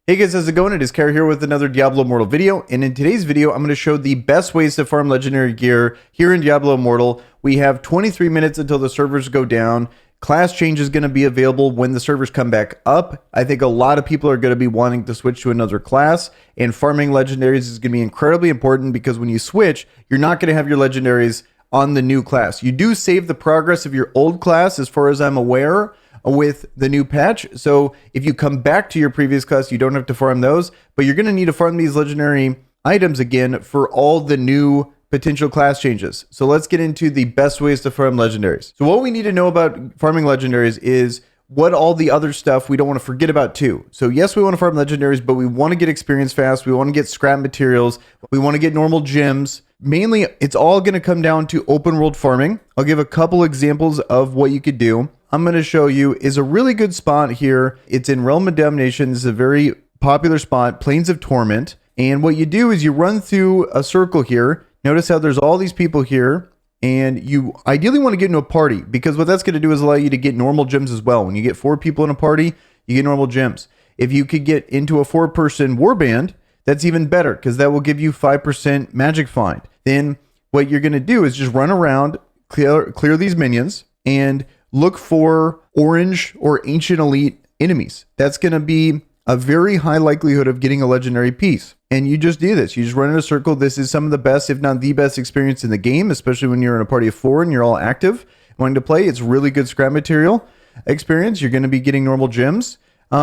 Hey guys, how's it going? It is Kara here with another Diablo Immortal video, and in today's video, I'm going to show the best ways to farm legendary gear here in Diablo Immortal. We have 23 minutes until the servers go down. Class change is going to be available when the servers come back up. I think a lot of people are going to be wanting to switch to another class, and farming legendaries is going to be incredibly important because when you switch, you're not going to have your legendaries on the new class. You do save the progress of your old class, as far as I'm aware, with the new patch. So if you come back to your previous class, you don't have to farm those, but you're going to need to farm these legendary items again for all the new potential class changes. So let's get into the best ways to farm legendaries. So what we need to know about farming legendaries is what all the other stuff we don't want to forget about too. So yes, we want to farm legendaries, but we want to get experience fast. We want to get scrap materials. We want to get normal gems. Mainly, it's all going to come down to open world farming. I'll give a couple examples of what you could do. I'm going to show you is a really good spot here. It's in Realm of Damnation. This is a very popular spot, Plains of Torment. And what you do is you run through a circle here. Notice how there's all these people here. And you ideally want to get into a party, because what that's going to do is allow you to get normal gems as well. When you get 4 people in a party, you get normal gems. If you could get into a 4-person warband, that's even better, because that will give you 5% magic find. Then what you're going to do is just run around, clear these minions, and look for orange or ancient elite enemies. That's going to be a very high likelihood of getting a legendary piece. And you just do this. You just run in a circle. This is some of the best, if not the best experience in the game, especially when you're in a party of 4 and you're all active wanting to play. It's really good scrap material experience. You're going to be getting normal gems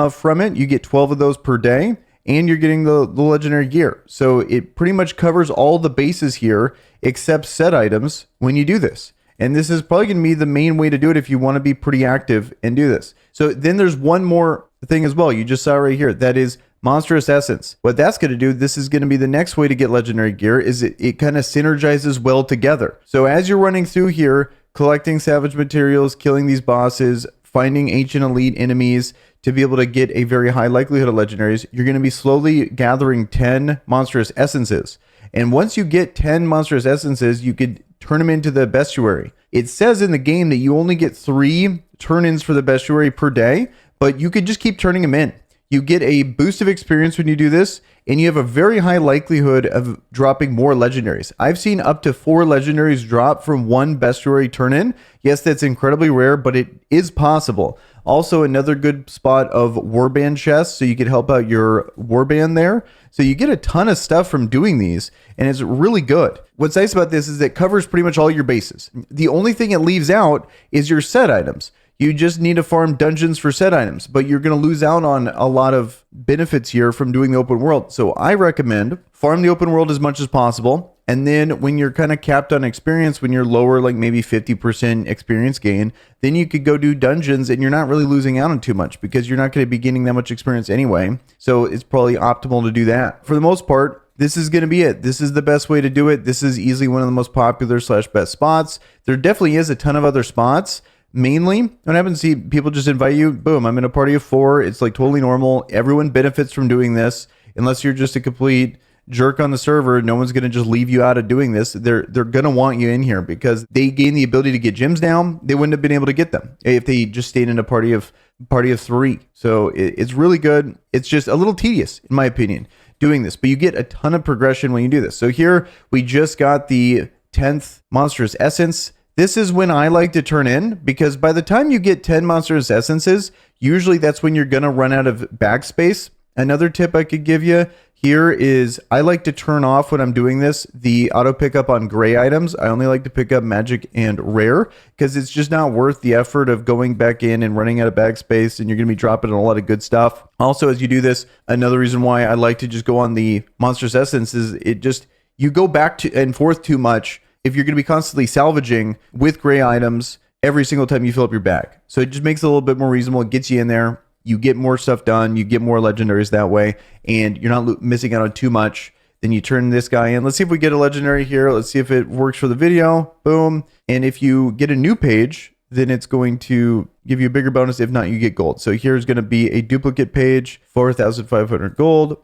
from it. You get 12 of those per day, and you're getting the legendary gear. So it pretty much covers all the bases here except set items when you do this. And this is probably going to be the main way to do it if you want to be pretty active and do this. So then there's one more thing as well. You just saw right here. That is Monsterous Essence. What that's going to do, this is going to be the next way to get legendary gear, is it kind of synergizes well together. So as you're running through here, collecting salvage materials, killing these bosses, finding ancient elite enemies to be able to get a very high likelihood of legendaries, you're going to be slowly gathering 10 Monstrous Essences. And once you get 10 Monstrous Essences, you could turn them into the Bestiary. It says in the game that you only get 3 turn-ins for the Bestiary per day, but you could just keep turning them in. You get a boost of experience when you do this, and you have a very high likelihood of dropping more legendaries. I've seen up to 4 legendaries drop from one Bestiary turn-in. Yes, that's incredibly rare, but it is possible. Also, another good spot of warband chests, so you could help out your warband there. So you get a ton of stuff from doing these, and it's really good. What's nice about this is it covers pretty much all your bases. The only thing it leaves out is your set items. You just need to farm dungeons for set items, but you're going to lose out on a lot of benefits here from doing the open world. So I recommend farm the open world as much as possible. And then when you're kind of capped on experience, when you're lower, like maybe 50% experience gain, then you could go do dungeons and you're not really losing out on too much because you're not going to be gaining that much experience anyway. So it's probably optimal to do that. For the most part, this is going to be it. This is the best way to do it. This is easily one of the most popular / best spots. There definitely is a ton of other spots. Mainly, what happens, see people just invite you, boom, I'm in a party of 4. It's like totally normal. Everyone benefits from doing this. Unless you're just a complete jerk on the server, no one's going to just leave you out of doing this. They're going to want you in here because they gain the ability to get gems down. They wouldn't have been able to get them if they just stayed in a party of 3. So it's really good. It's just a little tedious, in my opinion, doing this, but you get a ton of progression when you do this. So here we just got the 10th Monsterous Essence. This is when I like to turn in, because by the time you get 10 Monstrous Essences, usually that's when you're going to run out of bag space. Another tip I could give you here is I like to turn off when I'm doing this, the auto pickup on gray items. I only like to pick up magic and rare because it's just not worth the effort of going back in and running out of bag space, and you're going to be dropping a lot of good stuff. Also, as you do this, another reason why I like to just go on the Monstrous Essence is you go back to and forth too much if you're going to be constantly salvaging with gray items every single time you fill up your bag. So it just makes it a little bit more reasonable. It gets you in there. You get more stuff done. You get more legendaries that way, and you're not missing out on too much. Then you turn this guy in. Let's see if we get a legendary here. Let's see if it works for the video. Boom. And if you get a new page, then it's going to give you a bigger bonus. If not, you get gold. So here's going to be a duplicate page, 4,500 gold.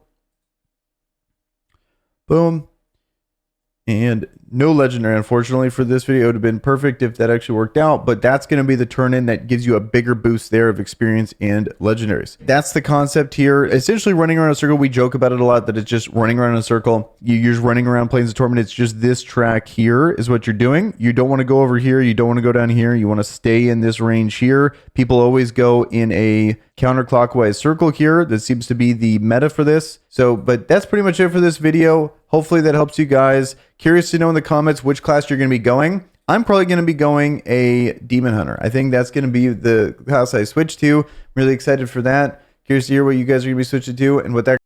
Boom. And no legendary, unfortunately, for this video. It would have been perfect if that actually worked out, but that's going to be the turn in that gives you a bigger boost there of experience and legendaries. That's the concept here. Essentially running around a circle. We joke about it a lot that it's just running around in a circle. You're just running around Plains of Torment. It's just this track here is what you're doing. You don't want to go over here. You don't want to go down here. You want to stay in this range here. People always go in a counterclockwise circle here. That seems to be the meta for this. So, but that's pretty much it for this video. Hopefully that helps you guys. Curious to know in the comments which class you're going to be going. I'm probably going to be going a Demon Hunter. I think that's going to be the class I switch to. I'm really excited for that. Curious to hear what you guys are going to be switching to. And with that,